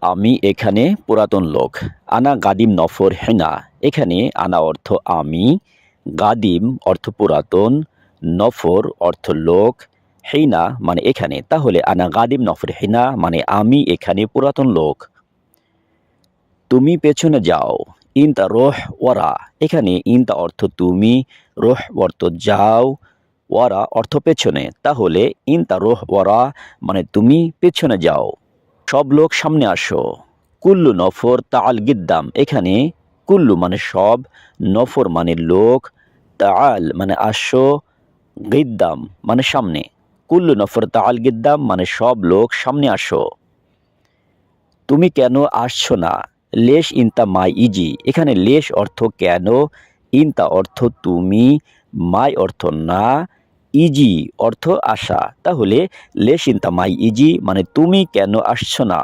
আমি এখানে পুরাতন লোক। আনা গাদিম নফর হেনা। এখানে আনা অর্থ আমি, গাদিম অর্থ পুরাতন, নফর অর্থ লোক, হেনা মানে এখানে। তাহলে আনা গাদিম নফর হেনা মানে আমি এখানে পুরাতন লোক। তুমি পেছনে যাও। ইনতা রোহ ওয়ারা। এখানে ইনতা অর্থ তুমি, রোহ অর্থ যাও, ওয়ারা অর্থ পেছনে। তাহলে ইনতা রোহ ওয়ারা মানে তুমি পেছনে যাও। সব লোক সামনে আসো। কুল্লু নফর তাল গিদ্দাম। এখানে কুল্লু মানে সব, নফর মানে লোক, তাল মানে আসো, গিদ্দাম মানে সামনে। কুল্লু নফর তাল গিদ্দাম মানে সব লোক সামনে আসো। তুমি কেন আসছো না? লেশ ইনতা মাই ইজি। এখানে লেশ অর্থ কেন, ইনতা অর্থ তুমি, মাই অর্থ না, ইজি অর্থ আসা। তাহলে লেশ ইনতা মাই ইজি মানে তুমি কেন আসছো না?